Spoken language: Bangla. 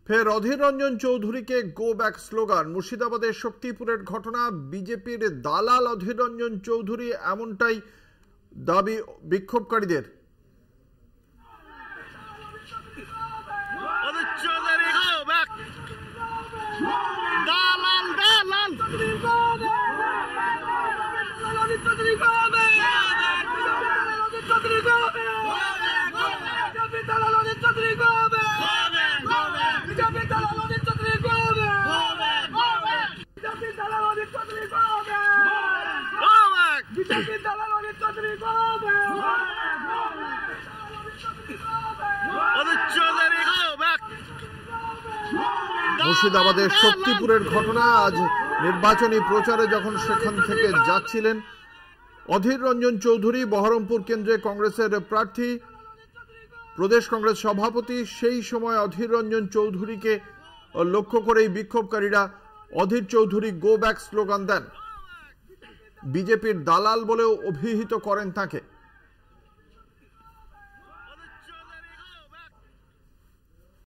ফের অধীর রঞ্জন চৌধুরীকে গো ব্যাক স্লোগান। মুর্শিদাবাদের শক্তিপুরের ঘটনা, বিজেপির দালাল অধীর রঞ্জন চৌধুরী, এমনটাই দাবি বিক্ষোভকারীদের। মুর্শিদাবাদের শক্তিপুরের ঘটনা, আজ নির্বাচনী প্রচারে যখন সেখান থেকে যাচ্ছিলেন অধীর রঞ্জন চৌধুরী, বহরমপুর কেন্দ্রে কংগ্রেসের প্রার্থী, প্রদেশ কংগ্রেস সভাপতি, সেই সময় অধীর রঞ্জন চৌধুরীকে লক্ষ্য করেই বিক্ষোভকারীরা Adhir Chowdhury go back slogan দেন। বিজেপির দালাল বলেও অভিহিত করেন তাকে।